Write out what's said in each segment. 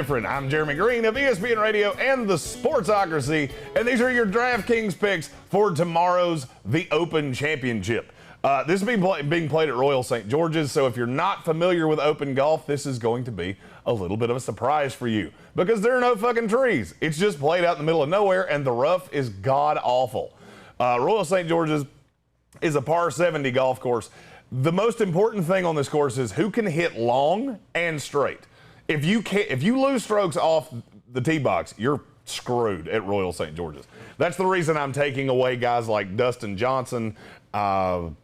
different. I'm Jeremy Greene of ESPN Radio and the Sportsocracy, and these are your DraftKings picks for tomorrow's the Open Championship. This is being played at Royal St. George's, so if you're not familiar with open golf, this is going to be a little bit of a surprise for you because there are no fucking trees. It's just played out in the middle of nowhere, and the rough is god-awful. Royal St. George's is a par 70 golf course. The most important thing on this course is who can hit long and straight. If you lose strokes off the tee box, you're screwed at Royal St. George's. That's the reason I'm taking away guys like Dustin Johnson, Bryson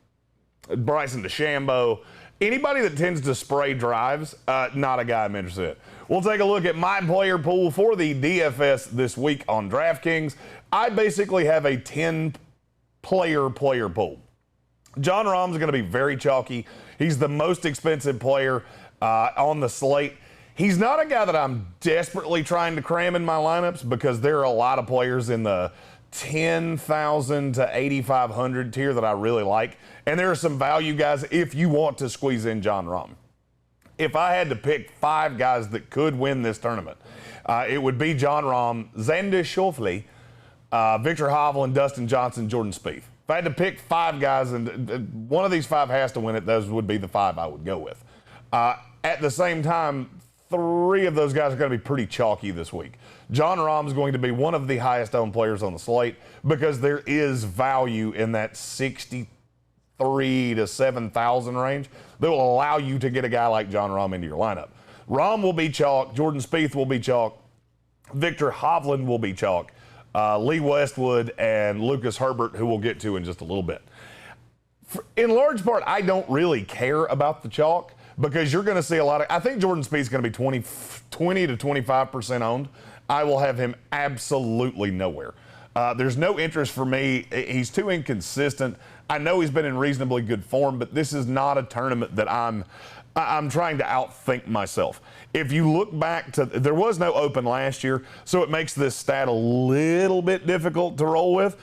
DeChambeau. Anybody that tends to spray drives, not a guy I'm interested in. We'll take a look at my player pool for the DFS this week on DraftKings. I basically have a 10-player pool. Jon Rahm's going to be very chalky. He's the most expensive player on the slate. He's not a guy that I'm desperately trying to cram in my lineups because there are a lot of players in the 10,000 to 8,500 tier that I really like. And there are some value guys if you want to squeeze in Jon Rahm. If I had to pick 5 guys that could win this tournament, it would be Jon Rahm, Xander Schauffele, Viktor Hovland, Dustin Johnson, Jordan Spieth. If I had to pick 5 guys, and one of these 5 has to win it, those would be the 5 I would go with. At the same time, 3 of those guys are going to be pretty chalky this week. Jon Rahm is going to be one of the highest owned players on the slate because there is value in that 63 to 7,000 range that will allow you to get a guy like Jon Rahm into your lineup. Rahm will be chalk. Jordan Spieth will be chalk. Viktor Hovland will be chalk. Lee Westwood and Lucas Herbert, who we'll get to in just a little bit. In large part, I don't really care about the chalk because you're going to see a lot of, I think Jordan Spieth's going to be 20 to 25% owned. I will have him absolutely nowhere. There's no interest for me. He's too inconsistent. I know he's been in reasonably good form, but this is not a tournament that I'm trying to outthink myself. If you look back to, there was no Open last year, so it makes this stat a little bit difficult to roll with.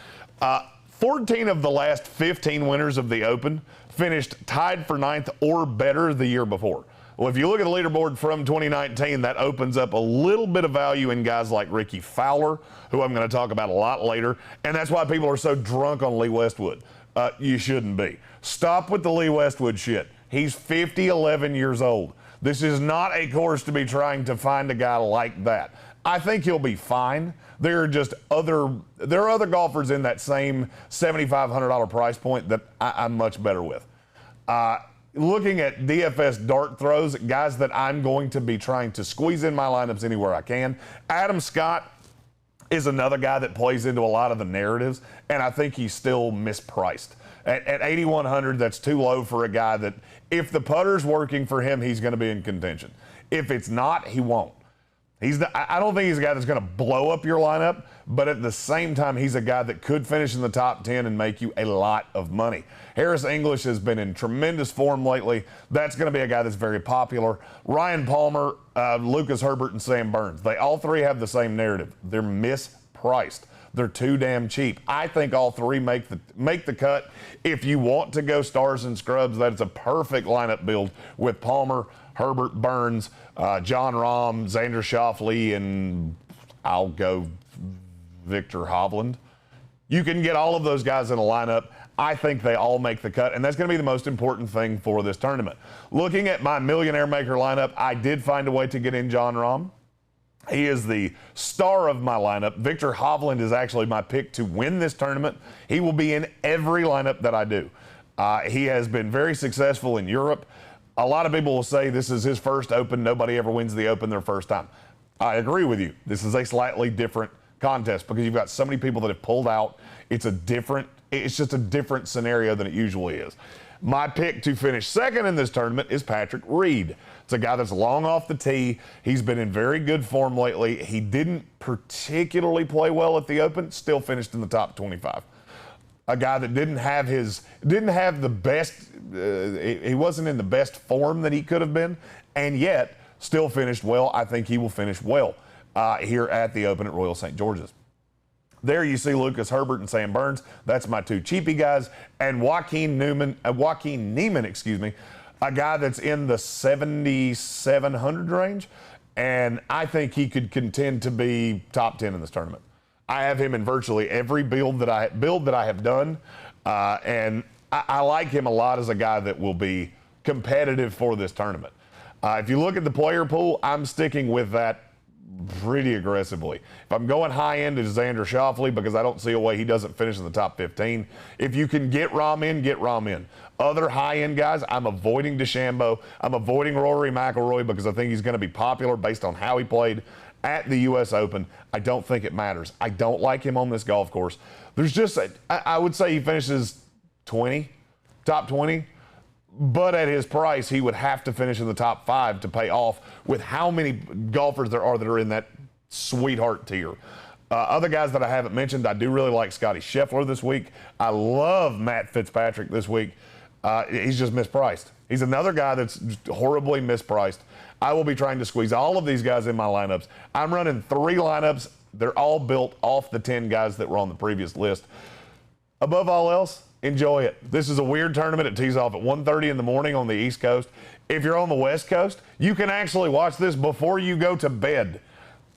14 of the last 15 winners of the Open finished tied for 9th or better the year before. Well, if you look at the leaderboard from 2019, that opens up a little bit of value in guys like Ricky Fowler, who I'm going to talk about a lot later, and that's why people are so drunk on Lee Westwood. You shouldn't be. Stop with the Lee Westwood shit. He's 11 years old. This is not a course to be trying to find a guy like that. I think he'll be fine. There are other golfers in that same $7,500 price point that I'm much better with. Looking at DFS dart throws, guys that I'm going to be trying to squeeze in my lineups anywhere I can. Adam Scott is another guy that plays into a lot of the narratives, and I think he's still mispriced. At 8,100, that's too low for a guy that, if the putter's working for him, he's going to be in contention. If it's not, he won't. I don't think he's a guy that's going to blow up your lineup, but at the same time, he's a guy that could finish in the top 10 and make you a lot of money. Harris English has been in tremendous form lately. That's going to be a guy that's very popular. Ryan Palmer, Lucas Herbert, and Sam Burns. They all 3 have the same narrative. They're mispriced. They're too damn cheap. I think all 3 make the cut. If you want to go stars and scrubs, that's a perfect lineup build with Palmer, Herbert, Burns, Jon Rahm, Xander Schauffele, and I'll go Viktor Hovland. You can get all of those guys in a lineup. I think they all make the cut, and that's going to be the most important thing for this tournament. Looking at my Millionaire Maker lineup, I did find a way to get in Jon Rahm. He is the star of my lineup. Viktor Hovland is actually my pick to win this tournament. He will be in every lineup that I do. He has been very successful in Europe. A lot of people will say this is his first Open. Nobody ever wins the Open their first time. I agree with you. This is a slightly different contest because you've got so many people that have pulled out. It's just a different scenario than it usually is. My pick to finish second in this tournament is Patrick Reed. It's a guy that's long off the tee. He's been in very good form lately. He didn't particularly play well at the Open, still finished in the top 25. A guy that didn't have the best, he wasn't in the best form that he could have been, and yet still finished well. I think he will finish well here at the Open at Royal St. George's. There you see Lucas Herbert and Sam Burns. That's my 2 cheapie guys. And Joaquin Niemann, a guy that's in the 7,700 range. and I think he could contend to be top 10 in this tournament. I have him in virtually every build that I have done, and I like him a lot as a guy that will be competitive for this tournament. If you look at the player pool, I'm sticking with that pretty aggressively. If I'm going high end, it's Xander Schauffele because I don't see a way he doesn't finish in the top 15. If you can get Rahm in, get Rahm in. Other high end guys, I'm avoiding DeChambeau. I'm avoiding Rory McIlroy because I think he's going to be popular based on how he played at the U.S. Open. I don't think it matters. I don't like him on this golf course. There's just, I would say he finishes top 20. But at his price, he would have to finish in the top 5 to pay off with how many golfers there are that are in that sweetheart tier. Other guys that I haven't mentioned, I do really like Scotty Scheffler this week. I love Matt Fitzpatrick this week. He's just mispriced. He's another guy that's just horribly mispriced. I will be trying to squeeze all of these guys in my lineups. I'm running 3 lineups. They're all built off the 10 guys that were on the previous list. Above all else, enjoy it. This is a weird tournament. It tees off at 1:30 in the morning on the East Coast. If you're on the West Coast, you can actually watch this before you go to bed.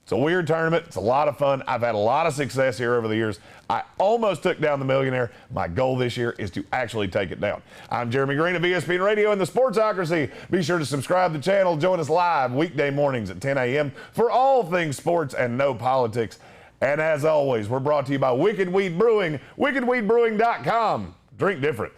It's a weird tournament. It's a lot of fun. I've had a lot of success here over the years. I almost took down the Millionaire. My goal this year is to actually take it down. I'm Jeremy Greene of ESPN Radio and the Sportsocracy. Be sure to subscribe to the channel. Join us live weekday mornings at 10 a.m. for all things sports and no politics. And as always, we're brought to you by Wicked Weed Brewing, wickedweedbrewing.com. Drink different.